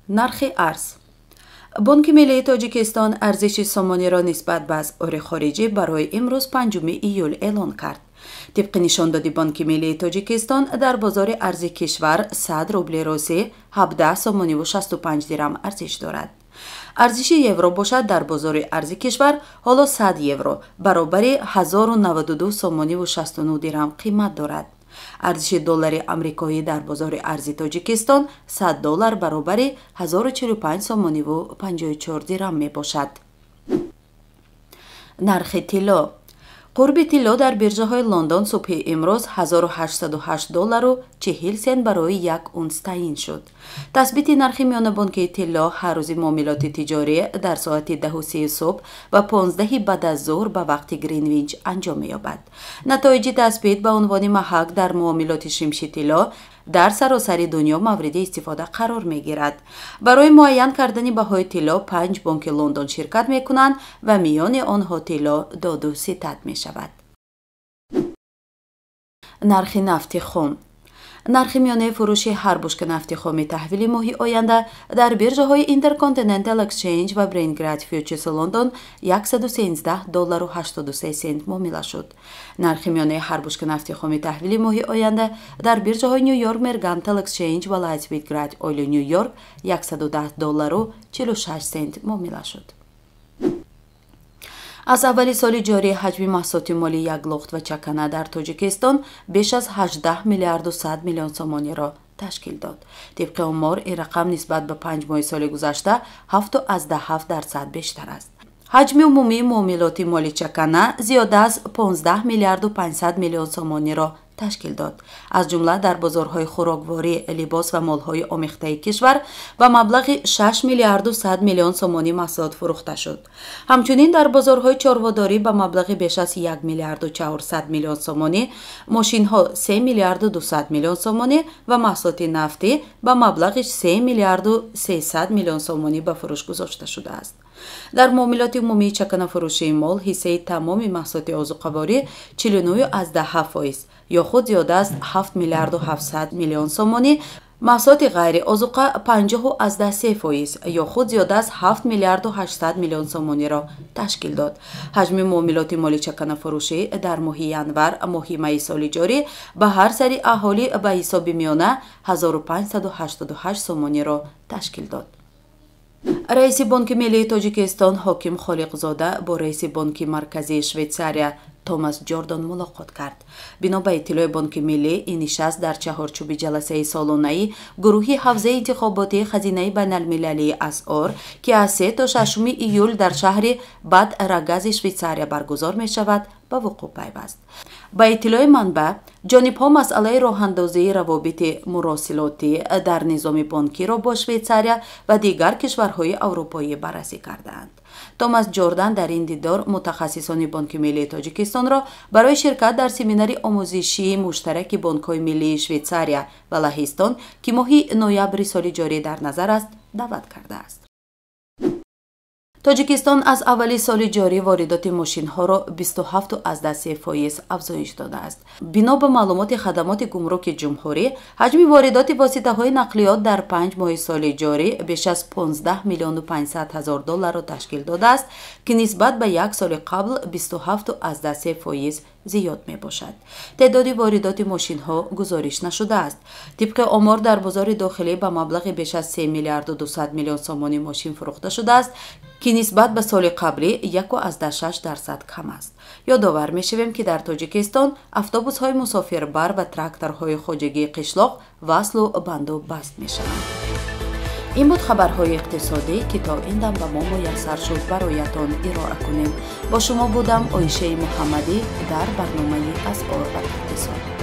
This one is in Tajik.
нархи арз. бонки миллии тоҷикистон арзиши сомониро нисбат ба асъори хориҷӣ барои имрӯз 5 июл эълон кард. тибқи нишондоди бонки миллии тоҷикистон дар бозори арзи кишвар 100 рубли русӣ 17 сомониву 65 дирам арзиш дорад. арзиши евро бошад дар бозори арзи кишвар ҳоло 100 евро баробари 1092 сомониву 69 дирам қимат дорад. арзиши доллари амрикоӣ дар бозори арзи тоҷикистон 100 доллар баробари 1045 сомониву 54 дирам мебошад. нархи тилло. қурби тилло дар биржаҳои лондон субҳи имрӯз 1808 доллару 40 сент барои як унс таъин шуд. tasбити нархи миёнабонкии тилло ҳар рӯзи муомилоти тиҷорӣ дар соати 10:30 субҳ ва 15 баъд аз зуҳр ба вақти гринвич анҷом меёбад. натоиҷи tasбит ба унвони маҳак дар муомилоти шимши тилло дар саросари дунё мавриди истифода қарор мегирад. барои муайян кардани баҳои тилло 5 бонки лондон ширкат мекунанд ва миёни онҳо тилло доду ситат мешавад. нархи нафти хом. нархи миёнаи фурӯши ҳар бушка нафти хоми таҳвили моҳи оянда дар биржаҳои Intercontinental Exchange ва Brentgrad Futures London 113 доллару 83 сент муомила шуд. нархи миёнаи ҳар бушка нафти хоми таҳвили моҳи оянда дар биржаҳои New York Mercantile Exchange ва Lightweight Oil New York 110 доллару 46 сент муомила шуд. аз аввали соли ҷорӣ ҳаҷми маҳсулоти молии як лухт ва чакана дар тоҷикистон беш аз 18 миллиарду 100 миллион сомониро ташкил дод. тибқи омор ин рақам нисбат ба 5 моҳи соли гузашта 7.7% бештар аст. ҳаҷми умумии муомилоти моли чакана зиёда аз 15 миллиарду 500 миллион сомониро ташкил дод. аз ҷумла дар бозорҳои хӯрокворӣ, либос ва молҳои омехтаи кишвар ба маблағи 6 миллиарду 100 миллион сомонӣ маҳсулот фурӯхта шуд. ҳамчунин дар бозорҳои чорводорӣ ба маблағи беш аз 1 миллиарду 400 миллион сомонӣ, мошинҳо 3 миллиарду 200 миллион сомонӣ ва маҳсулоти нафтӣ ба маблағи 3 миллиарду 300 миллион сомонӣ ба фурӯш гузошта шудааст. дар муомилоти умумии чаканафурӯшии мол ҳиссаи тамоми маҳсулоти озуқаворӣ 49.10%, ё худ зиёда аз 7 миллиарду 700 миллион сомонӣ, маҳсулоти ғайри озуқа 50.3%, ё худ зиёда аз 7 миллиарду 800 миллион сомониро ташкил дод. ҳаҷми муомилоти моли чаканафурӯшӣ дар моҳи январ моҳи майи соли ҷорӣ ба ҳар сари аҳолӣ ба ҳисоби миёна 1588 сомониро ташкил дод. раиси бонки миллии тоҷикистон ҳоким холиқзода бо раиси бонки марказии швейтсария томас ҷордан мулоқот кард. бино ба иттилои бонки миллӣ ин нишаст дар чаҳорчӯби ҷаласаи солонаи гурӯҳи ҳавзаи интихоботии хазинаи байналмилалии асъор ки аз 3 то 6 июл дар шаҳри бад рагази швейтсария баргузор мешавад ба вуқӯъ пайваст. ба иттилои манбаъ ҷонибҳо масъалаи роҳандозии равобити муросилотӣ дар низоми бонкиро бо швейтсария ва дигар кишварҳои аврупоӣ баррасӣ кардаанд. томас ҷордан дар ин дидор мутахассисони бонки миллии тоҷикистонро барои ширкат дар семинари омӯзишии муштараки бонкҳои миллии швейтсария ва лаҳистон ки моҳи ноябри соли ҷорӣ дар назар аст даъват кардааст. тоҷикистон аз аввали соли ҷорӣ воридоти мошинҳоро 27.3% афзоиш додааст. бино ба маълумоти хадамоти гумруки ҷумҳурӣ, ҳаҷми воридоти воситаҳои нақлиёт дар 5 моҳи соли ҷорӣ беш аз 15 миллиону 500 ҳазор долларро ташкил додааст, ки нисбат ба як соли қабл 27.3% зиёд мебошад. теъдоди воридоти мошинҳо гузориш нашудааст. тибқи омор дар бозори дохилӣ ба маблағи беш аз 3 миллиарду 200 миллион сомонӣ мошин фурӯхта шудааст, ки нисбат ба соли қаблӣ 1.6% кам аст. ёдовар мешавем, ки дар тоҷикистон автобусҳои мусофирбар ва тракторҳои хоҷагии қишлоқ васлу бандобаст мешаванд. ин буд хабарҳои иқтисодӣ ки то ин дам ба мо муяссар шуд бароятон ироа кунем. бо шумо будам Оишаи Муҳаммадӣ дар барномаи асъор ва иқтисод.